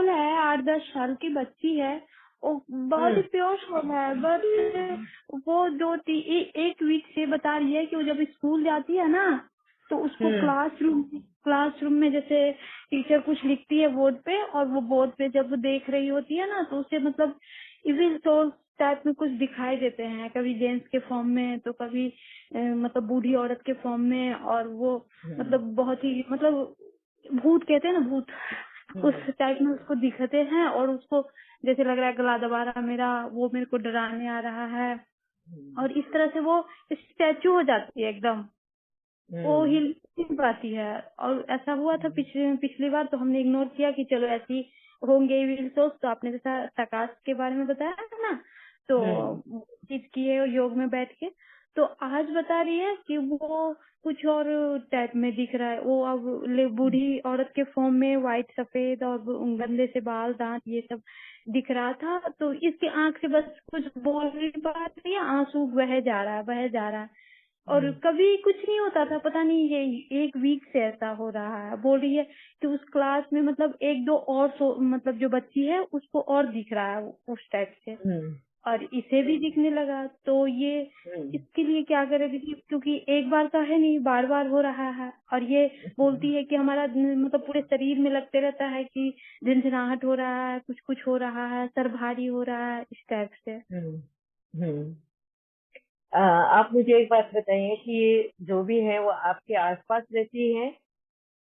Doll है, 8-10 साल की बच्ची है, वो बहुत ही प्योर सोल है। बट वो एक वीक से बता रही है कि वो जब स्कूल जाती है ना, तो उसको क्लासरूम में जैसे टीचर कुछ लिखती है बोर्ड पे, और वो बोर्ड पे जब वो देख रही होती है ना, तो उसे मतलब इविल सोल टाइप में कुछ दिखाई देते हैं, कभी जेंट्स के फॉर्म में, तो कभी मतलब बूढ़ी औरत के फॉर्म में, और वो मतलब बहुत ही मतलब भूत कहते हैं ना, भूत उस टाइप में उसको दिखते हैं, और उसको जैसे लग रहा है गला दबा रहा मेरा, वो मेरे को डराने आ रहा है, और इस तरह से वो स्टैचू हो जाती है एकदम, वो हिल नहीं पाती है। और ऐसा हुआ था पिछली बार, तो हमने इग्नोर किया कि चलो ऐसी होंगे विल सोच। तो आपने जैसा प्रकाश के बारे में बताया था ना, तो चीज किए योग में बैठ के, तो आज बता रही है कि वो कुछ और टाइप में दिख रहा है। वो अब बूढ़ी औरत के फॉर्म में, व्हाइट सफेद और गंदे से बाल दांत ये सब दिख रहा था। तो इसकी आंख से बस कुछ बोल नहीं पा रही है, आंसू बह जा रहा है, बह जा रहा है। और कभी कुछ नहीं होता था, पता नहीं ये एक वीक से ऐसा हो रहा है। बोल रही है कि उस क्लास में मतलब एक दो और मतलब जो बच्ची है उसको और दिख रहा है उस टाइप से, और इसे भी दिखने लगा। तो ये इसके लिए क्या करेगी, क्योंकि एक बार का है नहीं, बार बार हो रहा है। और ये बोलती है कि हमारा मतलब पूरे शरीर में लगते रहता है कि झंझनाहट हो रहा है, कुछ कुछ हो रहा है, सर भारी हो रहा है, इस टाइप से। आप मुझे एक बात बताइए कि ये जो भी है वो आपके आसपास रहती है,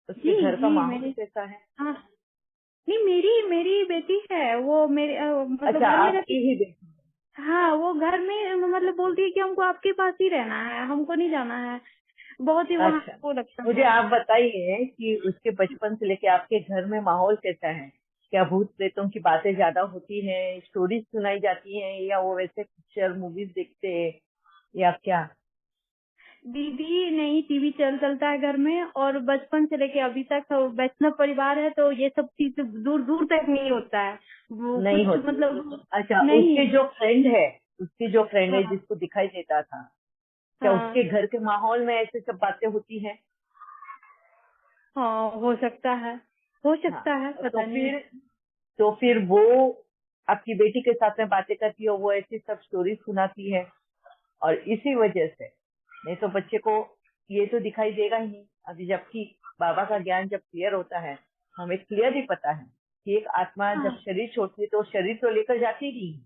उसके जी घर का जी, माहौल मेरे, कैसा है? हाँ, नहीं मेरी मेरी बेटी है, वो मेरे मतलब अच्छा, घर में रहती। आपकी ही बेटी। हाँ, वो घर में मतलब बोलती है कि हमको आपके पास ही रहना है, हमको नहीं जाना है। बहुत ही वहाँ अच्छा, को लगता मुझे है। आप बताइए कि उसके बचपन से लेके आपके घर में माहौल कैसा है? क्या भूत प्रेतों की बातें ज्यादा होती हैं, स्टोरीज सुनाई जाती हैं, या वो वैसे पिक्चर मूवीज देखते हैं, या क्या? दीदी नहीं, टीवी चलता है घर में, और बचपन से लेके अभी तक वैष्णव परिवार है, तो ये सब चीज दूर दूर तक नहीं होता है, वो नहीं कुछ होती। मतलब अच्छा, नहीं। उसकी जो फ्रेंड है हाँ जिसको दिखाई देता था, क्या हाँ उसके घर के माहौल में ऐसे सब बातें होती हैं? हाँ, हो सकता है, हो हाँ, सकता है, तो पता नहीं। फिर वो आपकी बेटी के साथ में बातें करती है, वो ऐसी सब स्टोरी सुनाती है, और इसी वजह से, नहीं तो बच्चे को ये तो दिखाई देगा ही नहीं। अभी जबकि बाबा का ज्ञान जब क्लियर होता है, हमें क्लियर ही पता है कि एक आत्मा हाँ जब शरीर छोड़ती है तो शरीर तो लेकर जाती नहीं है,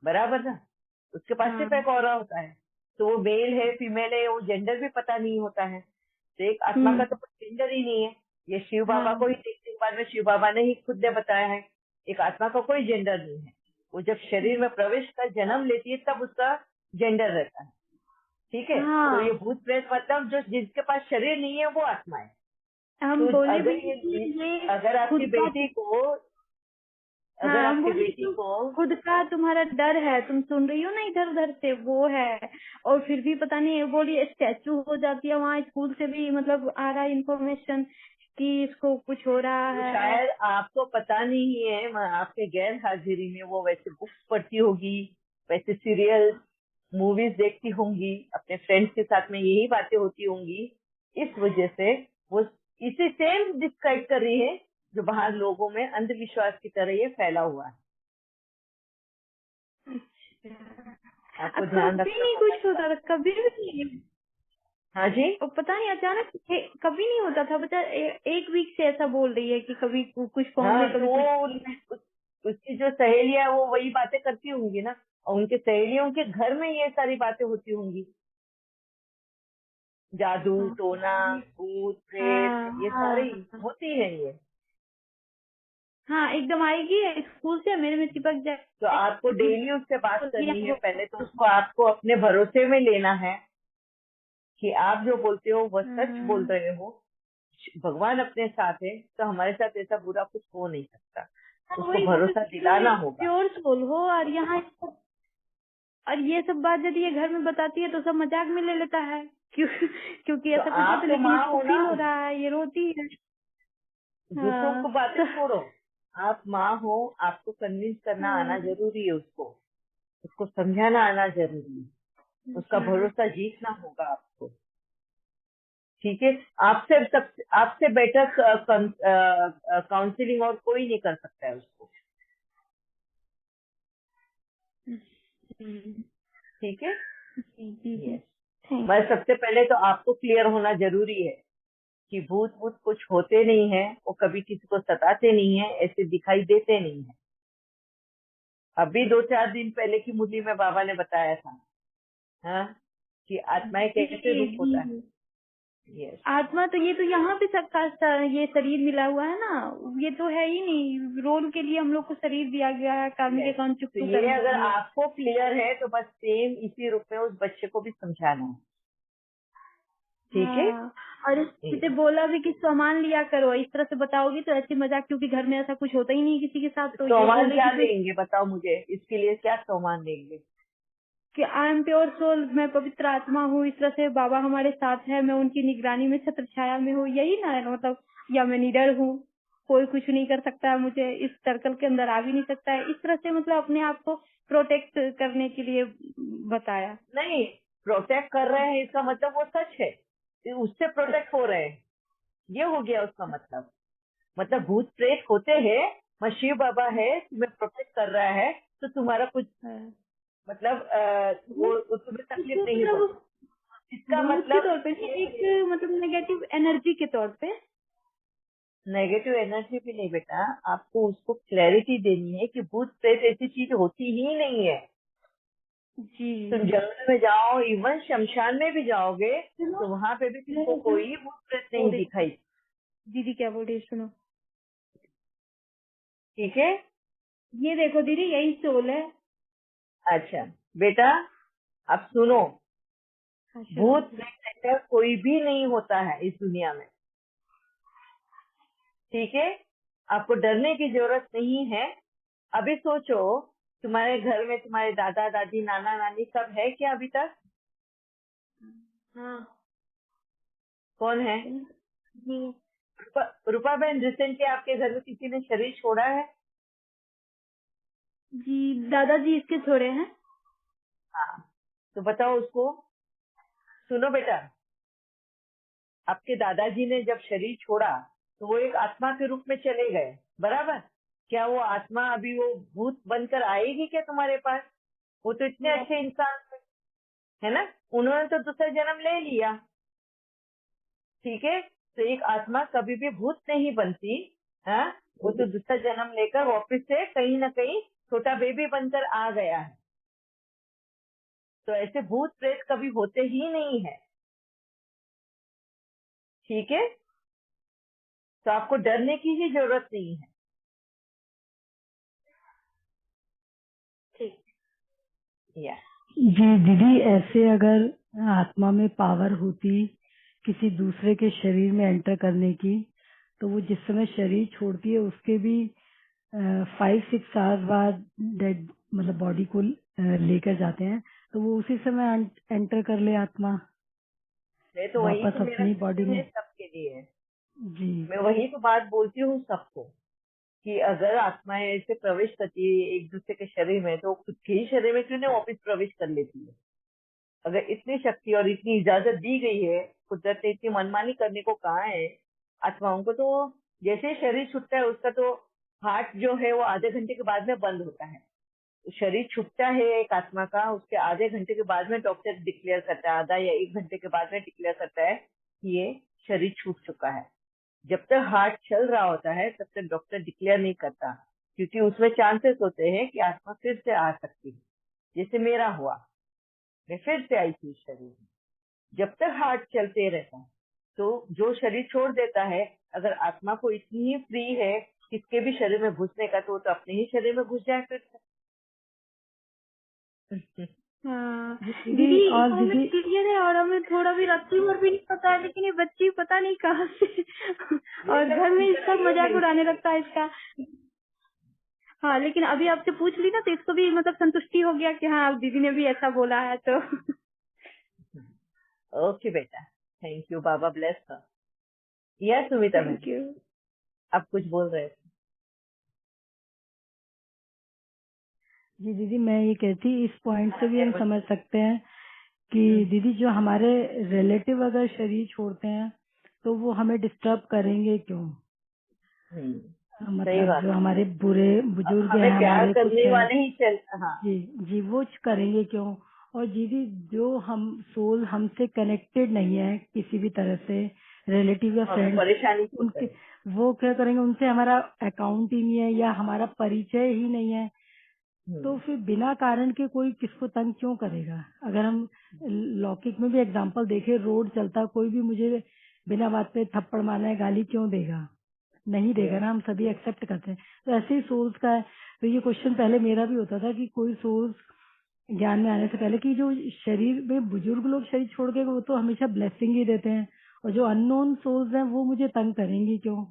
बराबर ना? उसके पास सिर्फ हाँ। एक ऑरा होता है, तो वो मेल है फीमेल है, वो जेंडर भी पता नहीं होता है। तो एक आत्मा का तो कोई जेंडर ही नहीं है। ये शिव बाबा हाँ को ही देखने के बाद में शिव बाबा ने ही खुद ने बताया है, एक आत्मा का कोई जेंडर नहीं है। वो जब शरीर में प्रवेश कर जन्म लेती है तब उसका जेंडर रहता है। ठीक है, तो ये हाँ, भूत प्रेत मतलब जो जिसके पास शरीर नहीं है वो आत्मा है। हम तो बोले भी अगर कि ये ये अगर आपकी खुद का, बेटी को अगर हाँ हम आपकी बोले बेटी कि को खुद का तुम्हारा डर है, तुम सुन रही हो ना इधर उधर से, वो है। और फिर भी पता नहीं, बोली स्टैचू हो जाती है वहाँ, स्कूल से भी मतलब आ रहा है इन्फॉर्मेशन कि इसको कुछ हो रहा वो है। शायद आपको पता नहीं है, आपके गैर हाजिरी में वो वैसे बुक्स पढ़ती होगी, वैसे सीरियल मूवीज देखती होंगी, अपने फ्रेंड्स के साथ में यही बातें होती होंगी। इस वजह से वो इसे सेम डिस्क्राइब कर रही है जो बाहर लोगों में अंधविश्वास की तरह ये फैला हुआ है। आपको अब ध्यान कभी रखना नहीं होगा कुछ इस बात। होता था, कभी भी नहीं। हाँ जी। और पता नहीं अचानक कभी नहीं होता था, बता एक वीक से ऐसा बोल रही है कि कभी कुछ फॉर्म हाँ, में, कभी तो कुछ। उसकी जो सहेलियां है वो वही बातें करती होंगी ना, और उनके सहेलियों के घर में ये सारी बातें होती होंगी। जादू हाँ टोना, भूत प्रेत, हाँ ये सारी हाँ होती है ये। हाँ, एकदम आएगी स्कूल से मेरे में चिपक तो आपको डेली उससे बात करनी है। जाए। पहले तो उसको आपको अपने भरोसे में लेना है कि आप जो बोलते हो वह सच बोल रहे हो, भगवान अपने साथ है, तो हमारे साथ ऐसा बुरा कुछ हो नहीं सकता। हाँ, उसको वही बोल भरोसा रही हूँ, दिलाना एक होगा। प्योर सोल हो, और यहाँ और ये सब बात यदि ये घर में बताती है तो सब मजाक में ले लेता है। क्यों? क्योंकि तो ऐसा कुछ आप होता है, तो लेकिन माँ इसको हो ना, फील हो रहा है, ये रोती है। दूसरों हाँ को बातें तो, छोड़ो। आप माँ हो, आपको कन्विंस करना आना हाँ, जरूरी है, उसको उसको समझाना आना जरूरी है, उसका जी भरोसा जीतना होगा आपको। ठीक है, आपसे बेटर काउंसलिंग और कोई नहीं कर सकता है उसको। जी ठीक है। जी जी जी। यस। थैंक बस सबसे पहले तो आपको क्लियर होना जरूरी है कि भूत भूत कुछ होते नहीं है, वो कभी किसी को सताते नहीं है, ऐसे दिखाई देते नहीं है। अभी 2-4 दिन पहले की मुरली में बाबा ने बताया था, हाँ, कि आत्माएं जी कैसे रूप होता है। जी। यस। आत्मा तो ये तो यहाँ पे सबका ये शरीर मिला हुआ है ना, ये तो है ही नहीं। रोल के लिए हम लोग को शरीर दिया गया है, कर्म के यस। कौन तो चुकतू ये कर्म अगर किए। आपको क्लियर है तो बस सेम इसी रूप में उस बच्चे को भी समझाना है। ठीक है। हाँ, और इसे Yes। बोला भी कि सामान लिया करो, इस तरह से बताओगी तो ऐसी मजाक, क्योंकि घर में ऐसा कुछ होता ही नहीं किसी के साथ, तो ये सोमान बोलेगी क्या फिर देंगे बताओ मुझे, इसके लिए क्या सोमान देंगे? कि आई एम प्योर सोल, मैं पवित्र आत्मा हूँ, इस तरह से बाबा हमारे साथ है, मैं उनकी निगरानी में छत्र छाया में हूँ, यही ना है मतलब। या मैं निडर हूँ, कोई कुछ नहीं कर सकता है मुझे, इस सर्कल के अंदर आ भी नहीं सकता है, इस तरह से मतलब अपने आप को प्रोटेक्ट करने के लिए बताया। नहीं, प्रोटेक्ट कर रहे हैं इसका मतलब वो सच है, उससे प्रोटेक्ट हो रहे हैं, ये हो गया उसका मतलब। मतलब भूत प्रेत होते हैं, मैं शिव बाबा है तुम्हें प्रोटेक्ट कर रहा है, तो तुम्हारा कुछ हाँ। मतलब भूत वो तुम्हें तकलीफ नहीं मतलब होगी। इसका भूत के मतलब तौर पे नहीं, ये एक है, मतलब नेगेटिव एनर्जी के तौर पे। नेगेटिव एनर्जी भी नहीं बेटा, आपको उसको क्लैरिटी देनी है कि भूत प्रेत ऐसी चीज होती ही नहीं है। जी। तुम जंगल में जाओ, इवन शमशान में भी जाओगे सुनो, तो वहां पे भी तुमको मेरे कोई भूत प्रेत बोल नहीं रही थी, दिखाई। दीदी क्या बोल रही है सुनो। ठीक है। ये देखो दीदी, यही सोल है। अच्छा बेटा, अब सुनो, हाँ सुना भूत दी। प्रेत ऐसा कोई भी नहीं होता है इस दुनिया में। ठीक है, आपको डरने की जरूरत नहीं है। अभी सोचो, तुम्हारे घर में तुम्हारे दादा दादी नाना नानी सब है क्या अभी तक? हाँ। कौन है? जी रूपा बहन, रिसेंटली आपके घर में किसी ने शरीर छोड़ा है? जी, दादाजी इसके छोड़े हैं। हाँ, तो बताओ उसको। सुनो बेटा, आपके दादाजी ने जब शरीर छोड़ा तो वो एक आत्मा के रूप में चले गए, बराबर? क्या वो आत्मा अभी वो भूत बनकर आएगी क्या तुम्हारे पास? वो तो इतने अच्छे इंसान थे, है ना? उन्होंने तो दूसरा जन्म ले लिया। ठीक है, तो एक आत्मा कभी भी भूत नहीं बनती। हाँ, वो तो दूसरा जन्म लेकर वापस से कहीं ना कहीं छोटा बेबी बनकर आ गया है। तो ऐसे भूत प्रेत कभी होते ही नहीं है। ठीक है, तो आपको डरने की ही जरूरत नहीं है। ठीक। या जी दीदी, ऐसे अगर आत्मा में पावर होती किसी दूसरे के शरीर में एंटर करने की, तो वो जिस समय शरीर छोड़ती है उसके भी 5-6 आवर्स बाद डेड मतलब बॉडी को लेकर जाते हैं, तो वो उसी समय एंटर कर ले आत्मा मैं तो वही वापस तो मेरा अपनी बॉडी क्वेश्चन है में। सबके लिए। जी मैं वही तो बात बोलती हूँ सबको कि अगर आत्माएं ऐसे प्रवेश करती है एक दूसरे के शरीर में, तो खुद के ही शरीर में क्यों नहीं वापिस प्रवेश कर लेती है? अगर इतनी शक्ति और इतनी इजाजत दी गई है, कुदरत ने इतनी मनमानी करने को कहा है आत्माओं को, तो जैसे ही शरीर छूटता है उसका तो हार्ट जो है वो आधे घंटे के बाद में बंद होता है। तो शरीर छूटता है एक आत्मा का, उसके आधे घंटे के बाद में डॉक्टर डिक्लेयर करता है, आधा या 1 घंटे के बाद में डिक्लेयर करता है कि ये शरीर छूट चुका है। जब तक हार्ट चल रहा होता है तब तक डॉक्टर डिक्लेयर नहीं करता, क्योंकि उसमें चांसेस होते हैं कि आत्मा फिर से आ सकती है। जैसे मेरा हुआ, मैं फिर से आई थी इस शरीर में। जब तक हार्ट चलते रहता है, तो जो शरीर छोड़ देता है, अगर आत्मा को इतनी ही फ्री है किसके भी शरीर में घुसने का, तो वो तो अपने ही शरीर में घुस जाए फिर से। हाँ दीदी, दीदी, और हमें दीदी क्लियर है, और हमें थोड़ा भी रात्रि भर भी नहीं पता है, लेकिन ये बच्ची पता नहीं कहाँ से ये और सब घर में सुनकर सब आई है मजाक मेरी उड़ाने तरफ। लगता है इसका। हाँ, लेकिन अभी आपसे पूछ ली ना, तो इसको भी मतलब संतुष्टि हो गया कि हाँ दीदी ने भी ऐसा बोला है तो ओके बेटा, थैंक यू, बाबा ब्लेस कर। यस सुमिता थैंक बहन, यू। आप कुछ बोल रहे थे? जी दीदी, मैं ये कहती इस पॉइंट से भी हम समझ सकते हैं कि दीदी जो हमारे रिलेटिव अगर शरीर छोड़ते हैं तो वो हमें डिस्टर्ब करेंगे क्यों? सही मतलब बात जो है। हमारे बुरे बुजुर्ग हमें हैं, प्यार हमारे कुछ करने हैं, वाले ही हाँ। जी जी, वो करेंगे क्यों? और दीदी जो हम सोल हमसे कनेक्टेड नहीं है किसी भी तरह से, रिलेटिव या हमें फ्रेंड्स, परेशानी क्यों उनके करे। वो क्या करेंगे? उनसे हमारा अकाउंट ही नहीं है या हमारा परिचय ही नहीं है, तो फिर बिना कारण के कोई किसको तंग क्यों करेगा? अगर हम लौकिक में भी एग्जांपल देखें, रोड चलता कोई भी मुझे बिना बात पे थप्पड़ मारना है, गाली क्यों देगा? नहीं देगा ना, हम सभी एक्सेप्ट करते हैं। तो ऐसे ही सोल्स का है। तो ये क्वेश्चन पहले मेरा भी होता था कि कोई सोल्स ज्ञान में आने से पहले कि जो शरीर में बुजुर्ग लोग शरीर छोड़ के वो तो हमेशा ब्लेसिंग ही देते हैं, और जो अननोन सोल्स हैं वो मुझे तंग करेंगी क्यों?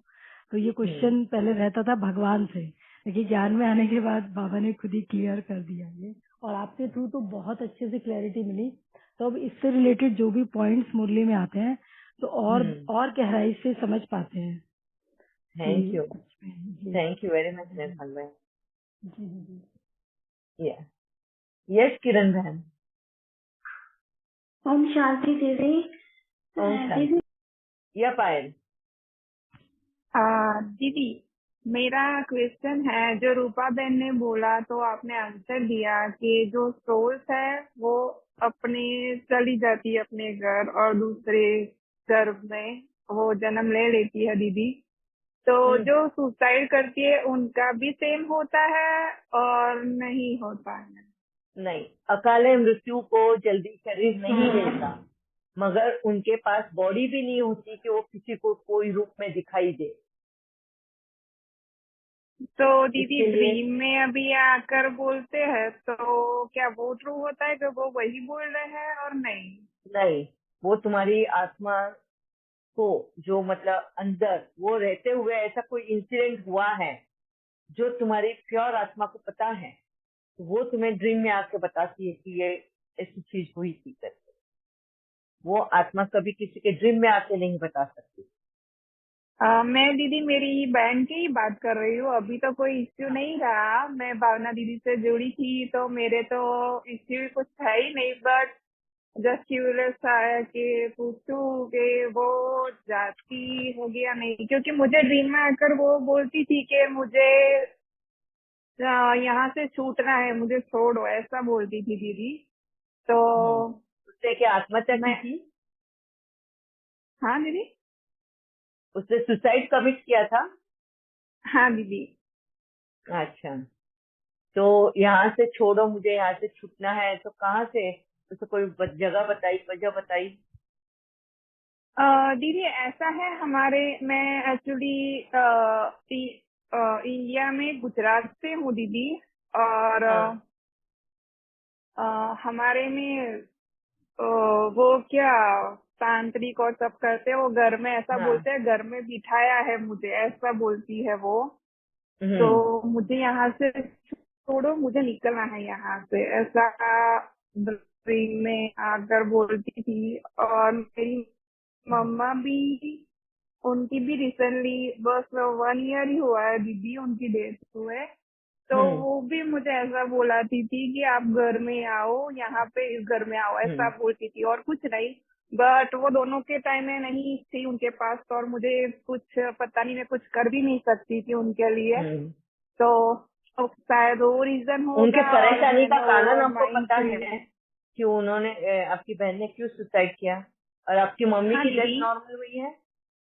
तो ये क्वेश्चन पहले रहता था भगवान से, लेकिन ज्ञान में आने के बाद बाबा ने खुद ही क्लियर कर दिया ये, और आपके थ्रू तो बहुत अच्छे से क्लैरिटी मिली। तो अब इससे रिलेटेड जो भी पॉइंट्स मुरली में आते हैं तो और गहराई से समझ पाते हैं थैंक यू, कि जी थैंक यू वेरी मच निर्मल बहन। जी जी यस किरण बहन। ओम शांति दीदी। ओम दीदी शांति। या पायल। दीदी, मेरा क्वेश्चन है, जो रूपा बहन ने बोला तो आपने आंसर दिया कि जो सोल्स है वो अपने चली जाती है अपने घर और दूसरे घर में वो जन्म ले लेती है दीदी। तो जो सुसाइड करती है उनका भी सेम होता है और नहीं होता है? नहीं, अकाले मृत्यु को जल्दी शरीर नहीं मिलता, मगर उनके पास बॉडी भी नहीं होती कि वो किसी को कोई रूप में दिखाई दे। तो दीदी इसके लिए ड्रीम में अभी आकर बोलते हैं तो क्या वो ट्रू होता है कि वो वही बोल रहे हैं और नहीं? नहीं, वो तुम्हारी आत्मा को जो मतलब अंदर वो रहते हुए ऐसा कोई इंसिडेंट हुआ है जो तुम्हारी प्योर आत्मा को पता है, तो वो तुम्हें ड्रीम में आके बताती है कि ये ऐसी चीज हुई थी करके। वो आत्मा कभी किसी के ड्रीम में आके नहीं बता सकती। मैं दीदी मेरी बहन की ही बात कर रही हूँ। अभी तो कोई इश्यू नहीं रहा, मैं भावना दीदी से जुड़ी थी तो मेरे तो इश्यू कुछ है ही नहीं, बट जस्ट क्यूरियस आया कि पूछूं कि वो जाती होगी या नहीं, क्योंकि मुझे ड्रीम में आकर वो बोलती थी कि मुझे यहाँ से छूटना है, मुझे छोड़ो, ऐसा बोलती थी दीदी। तो उसने क्या आत्महत्या की मैं, थी? हाँ दीदी। उसने सुसाइड कमिट किया था? हाँ दीदी। अच्छा, तो यहाँ से छोड़ो, मुझे यहाँ से छूटना है, तो कहाँ से? उसे कोई जगह बताई, वजह बताई? दीदी ऐसा है, हमारे मैं एक्चुअली इंडिया में गुजरात से हूँ दीदी, और हाँ, हमारे में वो क्या तांत्रिक और सब करते हैं, वो घर में ऐसा हाँ, बोलते हैं, घर में बिठाया है मुझे, ऐसा बोलती है वो। तो हम्म, मुझे यहाँ से छोड़ो, मुझे निकलना है यहाँ से, ऐसा ड्रीम में आकर बोलती थी। और मेरी मम्मा भी, उनकी भी रिसेंटली बस 1 ईयर ही हुआ है दीदी उनकी डेथ हुए। तो हम्म, वो भी मुझे ऐसा बोलाती थी कि आप घर में आओ, यहाँ पे इस घर में आओ, ऐसा हम्म, बोलती थी और कुछ नहीं। बट वो दोनों के टाइम में नहीं थी उनके पास, तो और मुझे कुछ पता नहीं, मैं कुछ कर भी नहीं सकती थी उनके लिए। हम्म। तो शायद वो रीजन उनके होगा और परेशानी का मैंने कारण ओवर हमको माइंड पता की। है कि उन्होंने आपकी बहन ने क्यों सुसाइड किया? और आपकी मम्मी हाँ की डेथ दीदी, नॉर्मल हुई है?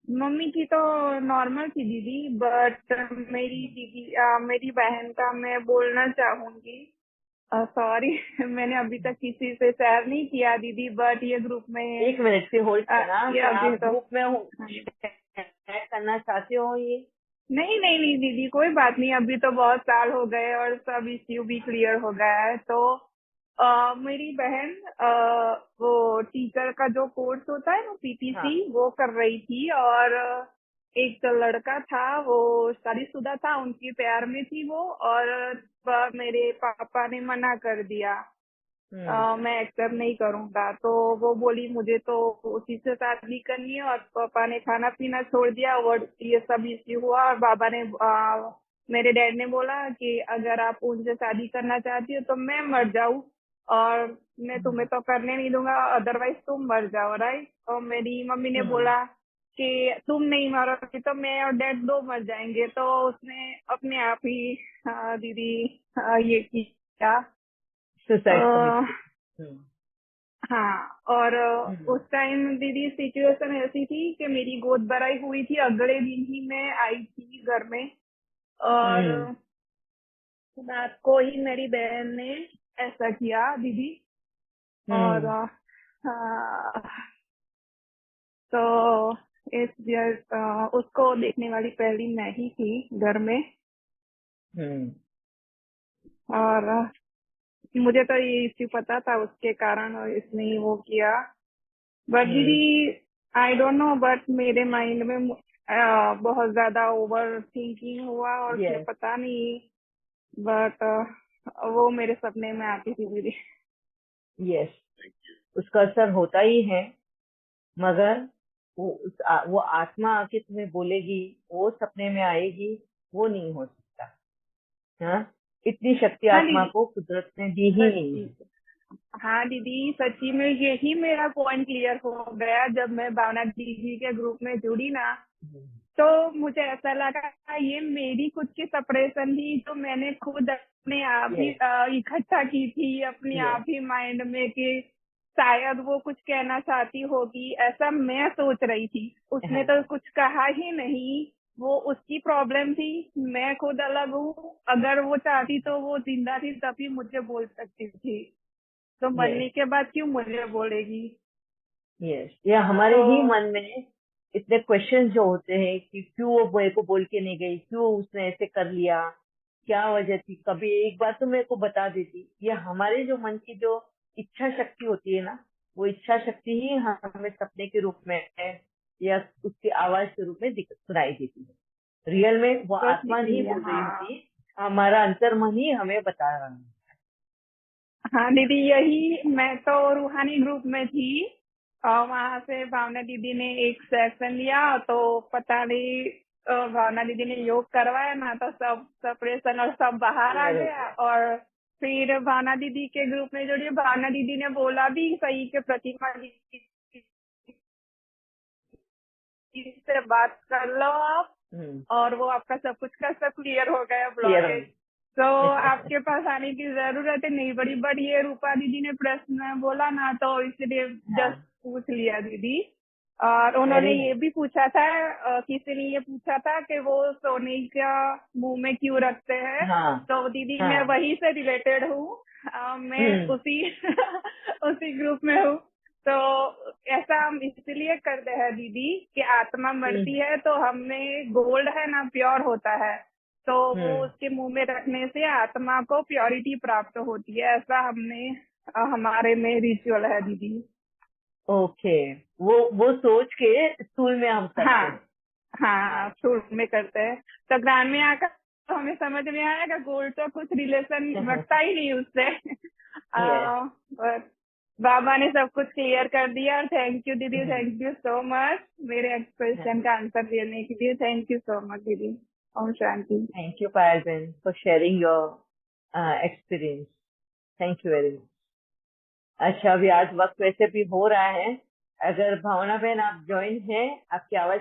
मम्मी की तो नॉर्मल थी दीदी, बट मेरी दीदी मेरी बहन का मैं बोलना चाहूंगी। सॉरी मैंने अभी तक किसी से शेयर नहीं किया दीदी, बट ये ग्रुप में एक मिनट से होल्ड करना, ये क्या अभी आप तो, ग्रुप में हाँ जी। शेयर करना चाहते हो ये? नहीं नहीं नहीं दीदी, कोई बात नहीं, अभी तो बहुत साल हो गए और सब इश्यू भी क्लियर हो गया है। तो मेरी बहन वो टीचर का जो कोर्स होता है ना, हाँ, पीटीसी, वो कर रही थी। और एक लड़का था, वो शादीशुदा था, उनकी प्यार में थी वो, और मेरे पापा ने मना कर दिया, हम्म, मैं एक्सेप्ट नहीं करूंगा। तो वो बोली मुझे तो उसी से शादी करनी है, और पापा ने खाना पीना छोड़ दिया और ये सब इश्यू हुआ। और बाबा ने मेरे डैड ने बोला कि अगर आप उनसे शादी करना चाहती हो तो मैं मर जाऊं और मैं तुम्हें तो करने नहीं दूंगा, अदरवाइज तुम मर जाओ, राइट। और मेरी मम्मी ने बोला कि तुम नहीं मरोगी तो मैं और डैड दो मर जाएंगे। तो उसने अपने आप ही दीदी ये किया। सुसाइड कमिट अ, किया। हाँ, और उस टाइम दीदी सिचुएशन ऐसी थी कि मेरी गोद भराई हुई थी, अगले दिन ही मैं आई थी घर में। और रात को ही मेरी बहन ने ऐसा किया दीदी। और हाँ, तो इस उसको देखने वाली पहली मैं ही थी घर में। और मुझे तो ये इश्यू पता था उसके कारण, और इसने ही वो किया। बट दीदी आई डोंट नो, बट मेरे माइंड में बहुत ज्यादा ओवर थिंकिंग हुआ और क्या यस पता नहीं। बट वो मेरे सपने में आती थी दीदी। यस, उसका असर होता ही है, मगर वो आत्मा आके तुम्हें बोलेगी, वो सपने में आएगी, वो नहीं हो सकता। हाँ, इतनी शक्ति हाँ आत्मा दीदी, को कुदरत ने दी ही नहीं है। हाँ दीदी, सच्ची में यही मेरा पॉइंट क्लियर हो गया जब मैं भावना दीदी के ग्रुप में जुड़ी ना। तो मुझे ऐसा लगा ये मेरी खुद की सेपरेशन थी, जो मैंने खुद अपने आप ही यस इकट्ठा की थी अपने यस आप ही माइंड में, कि शायद वो कुछ कहना चाहती होगी, ऐसा मैं सोच रही थी। उसने तो कुछ कहा ही नहीं, वो उसकी प्रॉब्लम थी, मैं खुद अलग हूँ। अगर वो चाहती तो वो जिंदा थी तभी मुझे बोल सकती थी, तो यस मरने के बाद क्यों मुझे बोलेगी। यस, या हमारे तो ही मन में इतने क्वेश्चन जो होते हैं कि क्यों वो मेरे को बोल के नहीं गई, क्यों उसने ऐसे कर लिया, क्या वजह थी, कभी एक बार तो मेरे को बता देती। ये हमारे जो मन की जो इच्छा शक्ति होती है ना, वो इच्छा शक्ति ही हमें सपने के रूप में या उसकी आवाज के रूप में सुनाई देती है। रियल में वो बस आत्मा नहीं दीदी, बोल रही हाँ होती, हमारा अंतर्मन ही हमें बता रहा है। हाँ दीदी, यही मैं तो रूहानी ग्रुप में थी, और वहां से भावना दीदी ने एक सेशन लिया, तो पता नहीं भावना दीदी ने योग करवाया ना, तो सब सेपरेशन और सब बाहर आ क्लियर गया। और फिर भावना दीदी के ग्रुप में जुड़ी, भावना दीदी ने बोला भी सही कि प्रतिमा दीदी से बात कर लो आप, और वो आपका सब कुछ का सब क्लियर हो गया, क्लियर ब्लॉकेज। तो आपके पास आने की जरूरत ही नहीं पड़ी। बट ये रूपा दीदी ने प्रश्न बोला ना, तो इसलिए हाँ, जस्ट पूछ लिया दीदी। और उन्होंने वेरी ये नाइस। भी पूछा था, किसी ने ये पूछा था कि वो सोने का मुंह में क्यों रखते हैं। हाँ तो दीदी मैं हाँ वही से रिलेटेड हूँ, मैं उसी उसी ग्रुप में हूँ। तो ऐसा हम इसलिए करते हैं दीदी कि आत्मा मरती है तो हमें गोल्ड है ना, प्योर होता है, तो वो उसके मुंह में रखने से आत्मा को प्योरिटी प्राप्त होती है। ऐसा हमने हमारे में रिचुअल है दीदी। ओके, वो सोच के स्कूल में हम हाँ करते हैं। हाँ, शुरू में करते हैं। तो ग्रांड में आकर तो हमें समझ में आया कि गोल्ड तो कुछ रिलेशन रखता ही नहीं उससे। यस, बट बाबा ने सब कुछ क्लियर कर दिया। और थैंक यू दीदी, थैंक यू सो मच मेरे क्वेश्चन का आंसर देने के लिए। थैंक यू सो मच दीदी। ओम शांति। Thank you Payal ben for sharing your experience. Thank you very much. अच्छा, अभी आज वक्त वैसे भी हो रहा है, अगर भावना बहन आप ज्वाइन हैं, आपकी आवाज